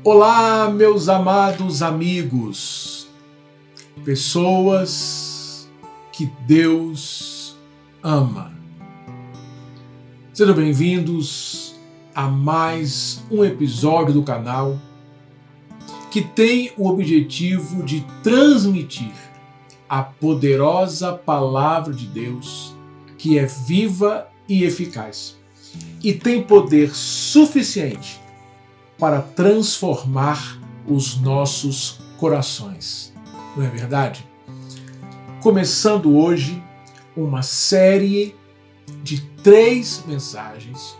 Olá, meus amados amigos, pessoas que Deus ama. Sejam bem-vindos a mais um episódio do canal que tem o objetivo de transmitir a poderosa palavra de Deus, que é viva e eficaz e tem poder suficiente para transformar os nossos corações. Não é verdade? Começando hoje uma série de 3 mensagens,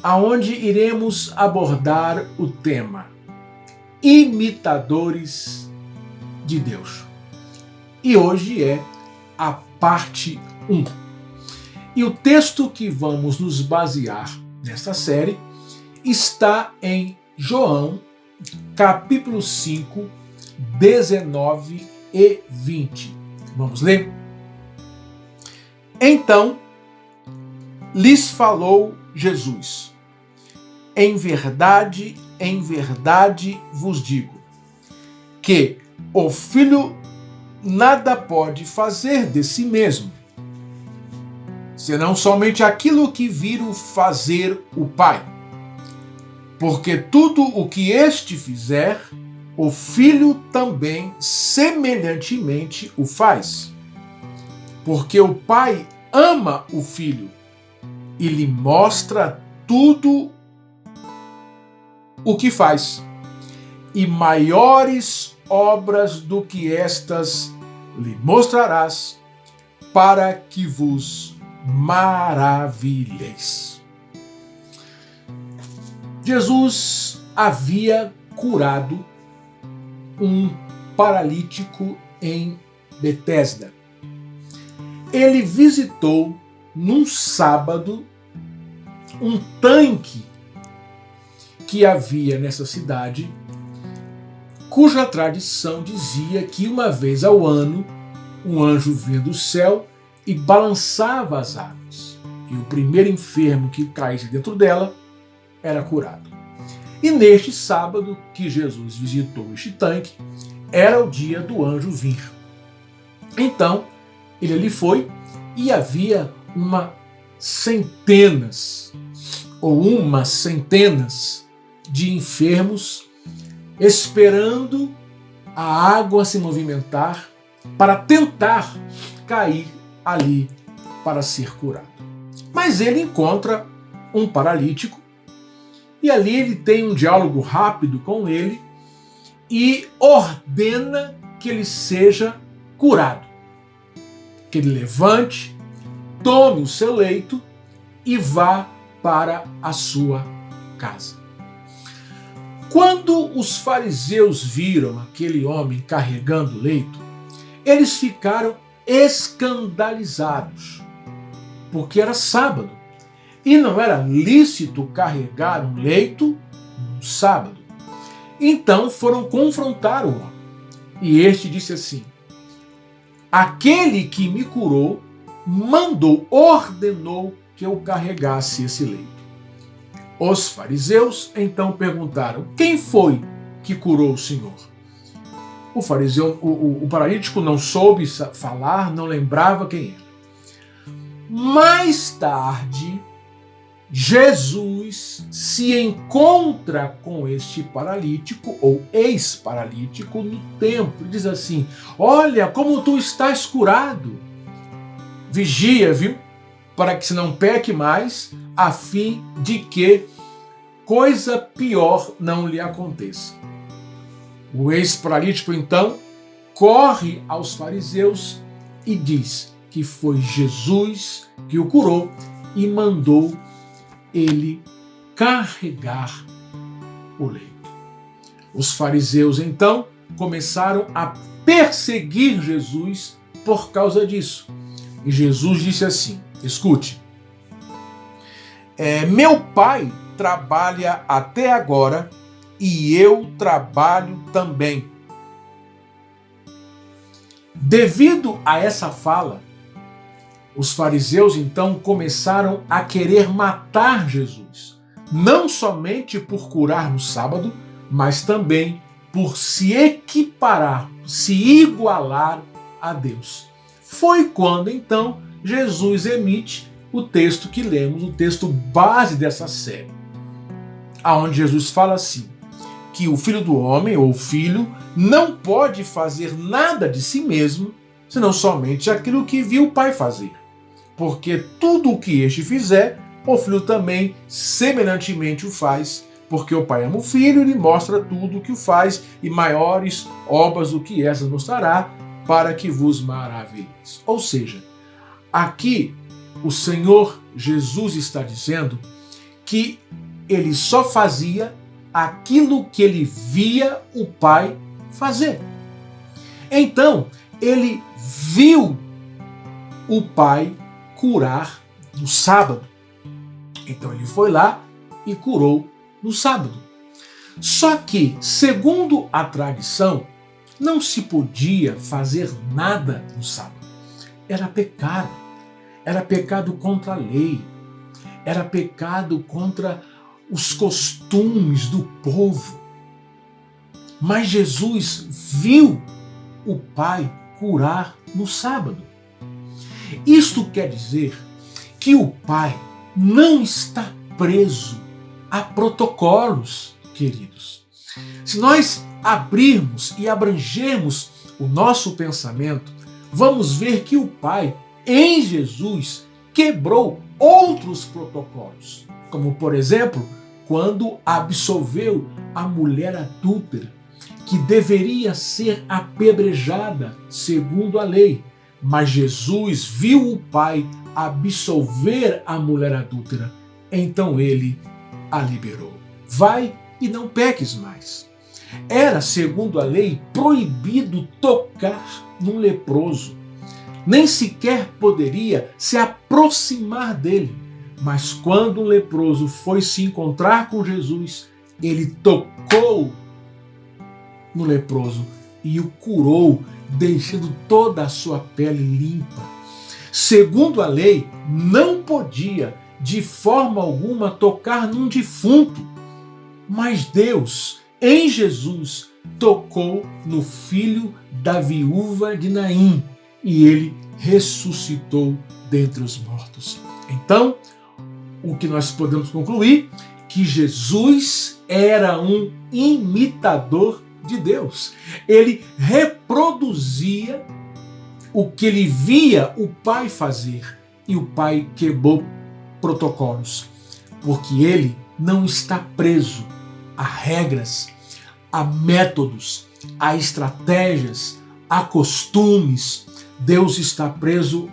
aonde iremos abordar o tema Imitadores de Deus. E hoje é a parte 1. E o texto que vamos nos basear nesta série está em João, capítulo 5, 19 e 20. Vamos ler? Então lhes falou Jesus: em verdade vos digo, que o Filho nada pode fazer de si mesmo, senão somente aquilo que viram fazer o Pai. Porque tudo o que este fizer, o Filho também semelhantemente o faz. Porque o Pai ama o Filho e lhe mostra tudo o que faz. E maiores obras do que estas lhe mostrarás, para que vos maravilheis. Jesus havia curado um paralítico em Betesda. Ele visitou num sábado um tanque que havia nessa cidade, cuja tradição dizia que uma vez ao ano um anjo vinha do céu e balançava as águas, e o primeiro enfermo que caísse dentro dela era curado. E neste sábado que Jesus visitou este tanque, era o dia do anjo vir. Então, ele ali foi e havia umas centenas de enfermos esperando a água se movimentar para tentar cair ali para ser curado. Mas ele encontra um paralítico e ali ele tem um diálogo rápido com ele e ordena que ele seja curado. Que ele levante, tome o seu leito e vá para a sua casa. Quando os fariseus viram aquele homem carregando o leito, eles ficaram escandalizados, porque era sábado. E não era lícito carregar um leito no sábado. Então foram confrontar o homem. E este disse assim: aquele que me curou ordenou que eu carregasse esse leito. Os fariseus então perguntaram: quem foi que curou o Senhor? O paralítico não soube falar, não lembrava quem era. Mais tarde, Jesus se encontra com este paralítico, ou ex-paralítico, no templo, e diz assim: olha como tu estás curado. Vigia, viu? Para que se não peque mais, a fim de que coisa pior não lhe aconteça. O ex-paralítico, então, corre aos fariseus e diz que foi Jesus que o curou e mandou ele carregar o leito. Os fariseus, então, começaram a perseguir Jesus por causa disso. E Jesus disse assim: escute, meu pai trabalha até agora e eu trabalho também. Devido a essa fala, os fariseus então começaram a querer matar Jesus, não somente por curar no sábado, mas também por se equiparar, se igualar a Deus. Foi quando então Jesus emite o texto que lemos, o texto base dessa série, aonde Jesus fala assim, que o Filho do Homem, ou o Filho, não pode fazer nada de si mesmo, senão somente aquilo que viu o Pai fazer. Porque tudo o que este fizer, o Filho também semelhantemente o faz, porque o Pai ama o Filho e lhe mostra tudo o que o faz, e maiores obras do que essas mostrará, para que vos maravilheis. Ou seja, aqui o Senhor Jesus está dizendo que ele só fazia aquilo que ele via o Pai fazer. Então, ele viu o Pai curar no sábado. Então ele foi lá e curou no sábado. Só que, segundo a tradição, não se podia fazer nada no sábado. Era pecado. Era pecado contra a lei. Era pecado contra os costumes do povo. Mas Jesus viu o Pai curar no sábado. Isto quer dizer que o Pai não está preso a protocolos, queridos. Se nós abrirmos e abrangermos o nosso pensamento, vamos ver que o Pai, em Jesus, quebrou outros protocolos. Como, por exemplo, quando absolveu a mulher adúltera, que deveria ser apedrejada segundo a lei. Mas Jesus viu o Pai absolver a mulher adúltera, então ele a liberou. Vai e não peques mais. Era, segundo a lei, proibido tocar num leproso. Nem sequer poderia se aproximar dele. Mas quando o leproso foi se encontrar com Jesus, ele tocou no leproso e o curou, deixando toda a sua pele limpa. Segundo a lei, não podia de forma alguma tocar num defunto. Mas Deus, em Jesus, tocou no filho da viúva de Naim e ele ressuscitou dentre os mortos. Então, o que nós podemos concluir? Que Jesus era um imitador de Deus. Ele reproduzia o que ele via o Pai fazer. E o Pai quebrou protocolos. Porque ele não está preso a regras, a métodos, a estratégias, a costumes. Deus está preso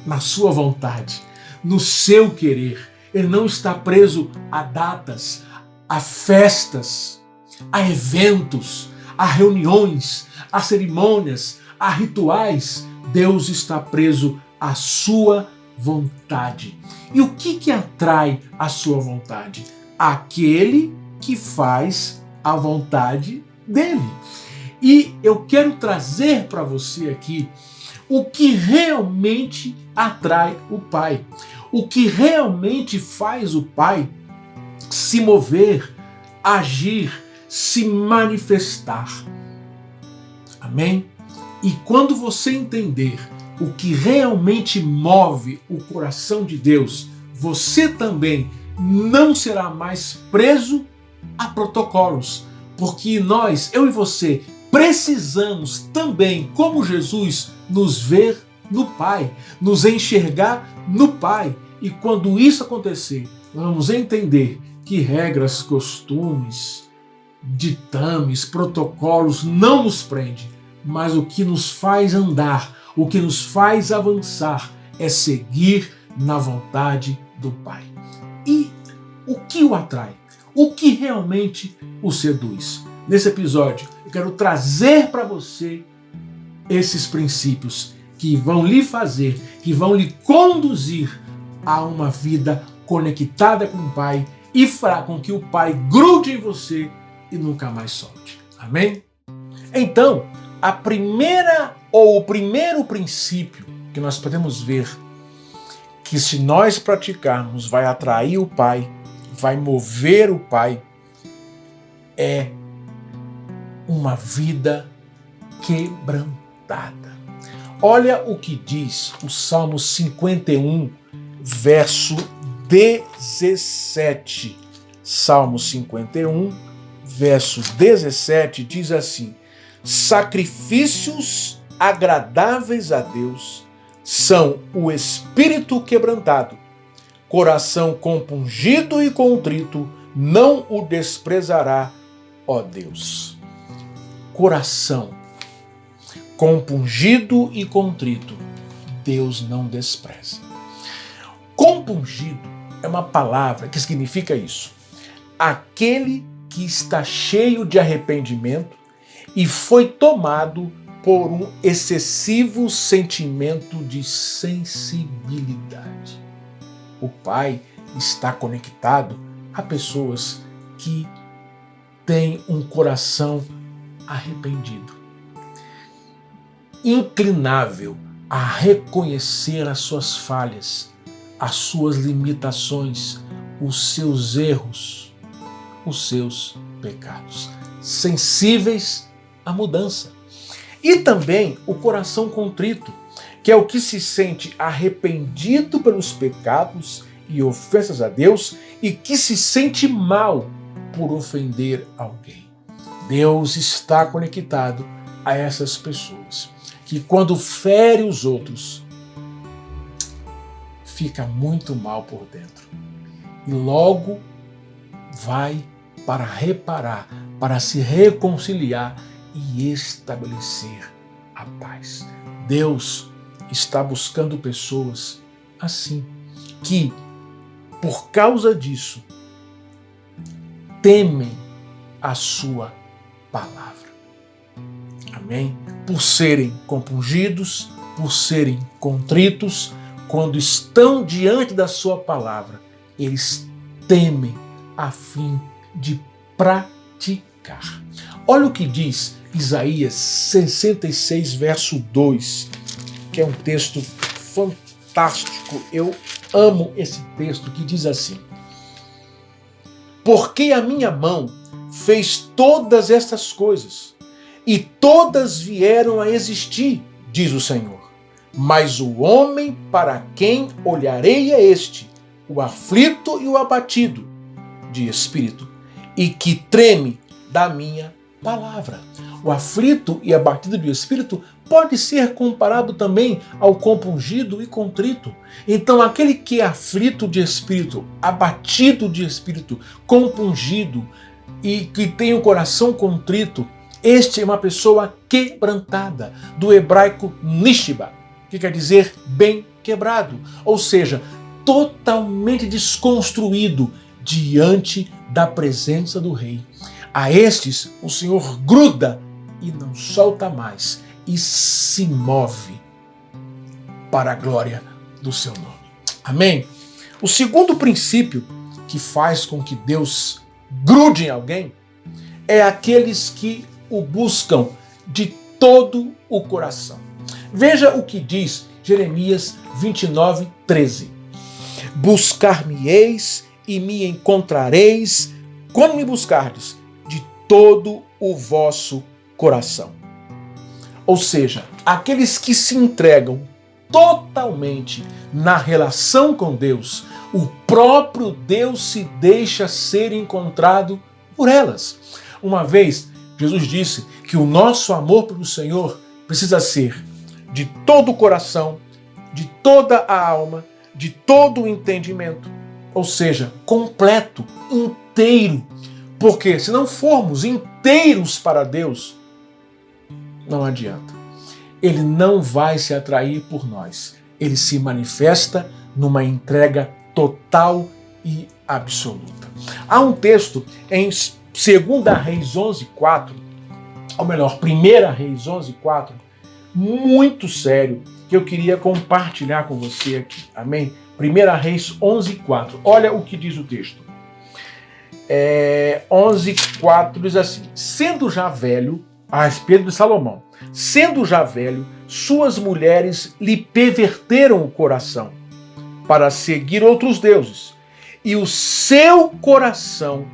na sua vontade, no seu querer. Ele não está preso a datas, a festas, a eventos, a reuniões, a cerimônias, a rituais. Deus está preso à sua vontade. E o que atrai a sua vontade? Aquele que faz a vontade dele. E eu quero trazer para você aqui o que realmente atrai o Pai. O que realmente faz o Pai se mover, agir, se manifestar. Amém? E quando você entender o que realmente move o coração de Deus, você também não será mais preso a protocolos. Porque nós, eu e você, precisamos também, como Jesus, nos ver no Pai, nos enxergar no Pai. E quando isso acontecer, nós vamos entender que regras, costumes, ditames, protocolos não nos prendem, mas o que nos faz andar, o que nos faz avançar é seguir na vontade do Pai. E o que o atrai? O que realmente o seduz? Nesse episódio, eu quero trazer para você esses princípios que vão lhe fazer, que vão lhe conduzir a uma vida conectada com o Pai e fará com que o Pai grude em você e nunca mais solte. Amém? Então, a primeira ou o primeiro princípio que nós podemos ver que se nós praticarmos vai atrair o Pai, vai mover o Pai, é uma vida quebrantada. Olha o que diz o Salmo 51, verso 17. Salmo 51, verso 17 diz assim: sacrifícios agradáveis a Deus são o espírito quebrantado, coração compungido e contrito, não o desprezará, ó Deus. Coração compungido e contrito, Deus não despreza. Compungido é uma palavra que significa isso: aquele que está cheio de arrependimento e foi tomado por um excessivo sentimento de sensibilidade. O Pai está conectado a pessoas que têm um coração arrependido, inclinável a reconhecer as suas falhas, as suas limitações, os seus erros, os seus pecados, sensíveis à mudança. E também o coração contrito, que é o que se sente arrependido pelos pecados e ofensas a Deus e que se sente mal por ofender alguém. Deus está conectado a essas pessoas que, quando fere os outros, fica muito mal por dentro e logo vai para reparar, para se reconciliar e estabelecer a paz. Deus está buscando pessoas assim, que, por causa disso, temem a sua palavra. Amém? Por serem compungidos, por serem contritos, quando estão diante da sua palavra, eles temem a fim de praticar. Olha o que diz Isaías 66, verso 2, que é um texto fantástico. Eu amo esse texto, que diz assim: porque a minha mão fez todas estas coisas, e todas vieram a existir, diz o Senhor. Mas o homem para quem olharei é este, o aflito e o abatido de espírito, e que treme da minha palavra. O aflito e abatido de espírito pode ser comparado também ao compungido e contrito. Então, aquele que é aflito de espírito, abatido de espírito, compungido e que tem o coração contrito, este é uma pessoa quebrantada, do hebraico nishba, que quer dizer bem quebrado, ou seja, totalmente desconstruído diante da presença do rei. A estes o Senhor gruda e não solta mais, e se move para a glória do seu nome. Amém? O segundo princípio que faz com que Deus grude em alguém é aqueles que o buscam de todo o coração. Veja o que diz Jeremias 29, 13. Buscar-me-eis e me encontrareis quando me buscardes de todo o vosso coração. Ou seja, aqueles que se entregam totalmente na relação com Deus, o próprio Deus se deixa ser encontrado por elas. Uma vez, Jesus disse que o nosso amor pelo Senhor precisa ser de todo o coração, de toda a alma, de todo o entendimento, ou seja, completo, inteiro. Porque se não formos inteiros para Deus, não adianta. Ele não vai se atrair por nós. Ele se manifesta numa entrega total e absoluta. Há um texto em 2 Reis 11:4, ou melhor, 1 Reis 11:4, muito sério, que eu queria compartilhar com você aqui. Amém? 1 Reis 11:4. Olha o que diz o texto. 11:4 diz assim: sendo já velho, a respeito de Salomão, sendo já velho, suas mulheres lhe perverteram o coração para seguir outros deuses, e o seu coração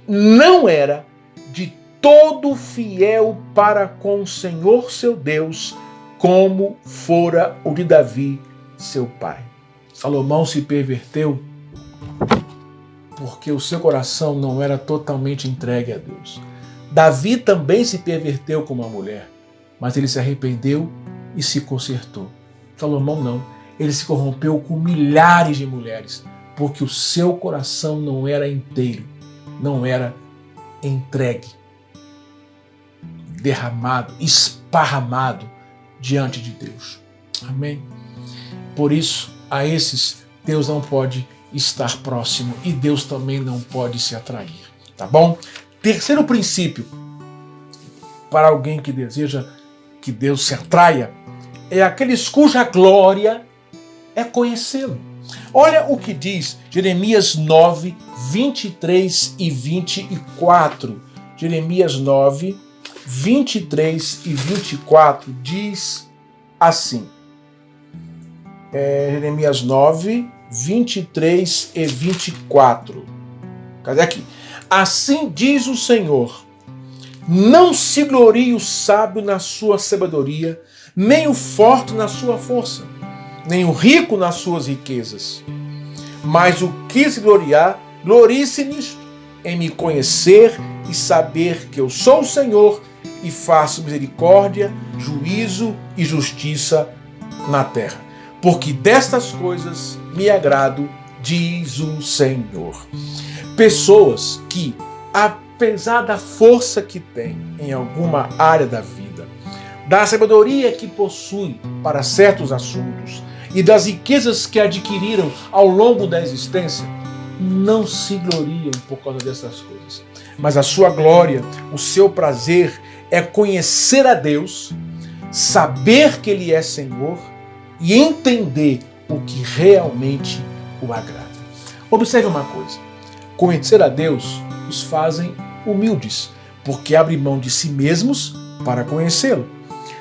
não era de todo fiel para com o Senhor seu Deus, como fora o de Davi, seu pai. Salomão se perverteu porque o seu coração não era totalmente entregue a Deus. Davi também se perverteu como uma mulher, mas ele se arrependeu e se consertou. Salomão não. Ele se corrompeu com milhares de mulheres, porque o seu coração não era inteiro, não era entregue, derramado, esparramado diante de Deus. Amém? Por isso, a esses Deus não pode estar próximo e Deus também não pode se atrair. Tá bom? Terceiro princípio para alguém que deseja que Deus se atraia é aqueles cuja glória é conhecê-lo. Olha o que diz Jeremias 9, 23 e 24. Jeremias 9, 23 e 24 diz assim. Jeremias 9, 23 e 24. Cadê aqui? Assim diz o Senhor: não se glorie o sábio na sua sabedoria, nem o forte na sua força, nem o rico nas suas riquezas. Mas o que se gloriar, glorie-se nisto, em me conhecer e saber que eu sou o Senhor e faço misericórdia, juízo e justiça na terra. Porque destas coisas me agrado, diz o Senhor. Pessoas que, apesar da força que têm em alguma área da vida, da sabedoria que possuem para certos assuntos e das riquezas que adquiriram ao longo da existência, não se gloriam por causa dessas coisas. Mas a sua glória, o seu prazer é conhecer a Deus, saber que Ele é Senhor e entender o que realmente o agrada. Observe uma coisa: conhecer a Deus os fazem humildes, porque abrem mão de si mesmos para conhecê-lo.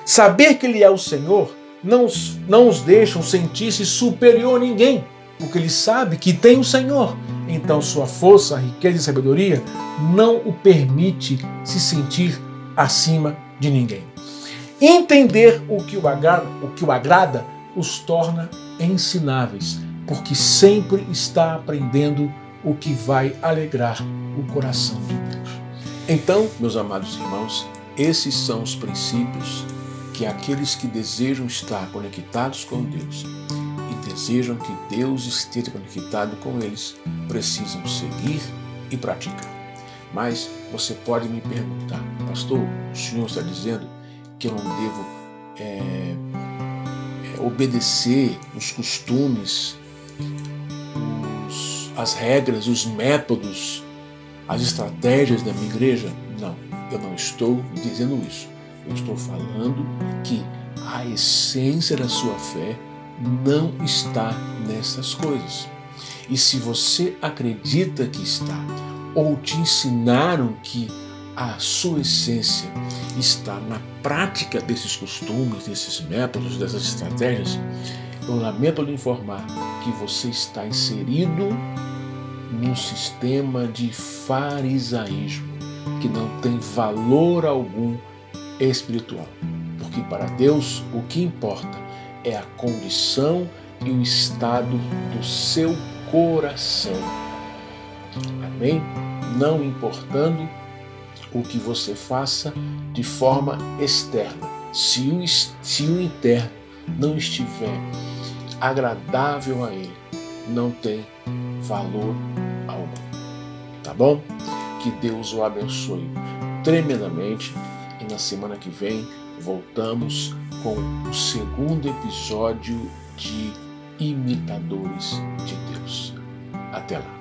Saber que Ele é o Senhor não os deixam sentir-se superior a ninguém, porque ele sabe que tem o Senhor. Então sua força, riqueza e sabedoria não o permite se sentir acima de ninguém. Entender o que o agrada os torna ensináveis, porque sempre está aprendendo o que vai alegrar o coração de Deus. Então, meus amados irmãos, esses são os princípios que aqueles que desejam estar conectados com Deus e desejam que Deus esteja conectado com eles precisam seguir e praticar. Mas você pode me perguntar: pastor, o senhor está dizendo que eu não devo obedecer os costumes, as regras, os métodos, as estratégias da minha igreja? Não, eu não estou dizendo isso. Eu estou falando que a essência da sua fé não está nessas coisas. E se você acredita que está, ou te ensinaram que a sua essência está na prática desses costumes, desses métodos, dessas estratégias, eu lamento lhe informar que você está inserido num sistema de farisaísmo que não tem valor algum espiritual. Porque para Deus o que importa é a condição e o estado do seu coração. Amém? Não importando o que você faça de forma externa. Se o interno não estiver agradável a Ele, não tem valor algum. Tá bom? Que Deus o abençoe tremendamente e na semana que vem voltamos com o segundo episódio de Imitadores de Deus. Até lá.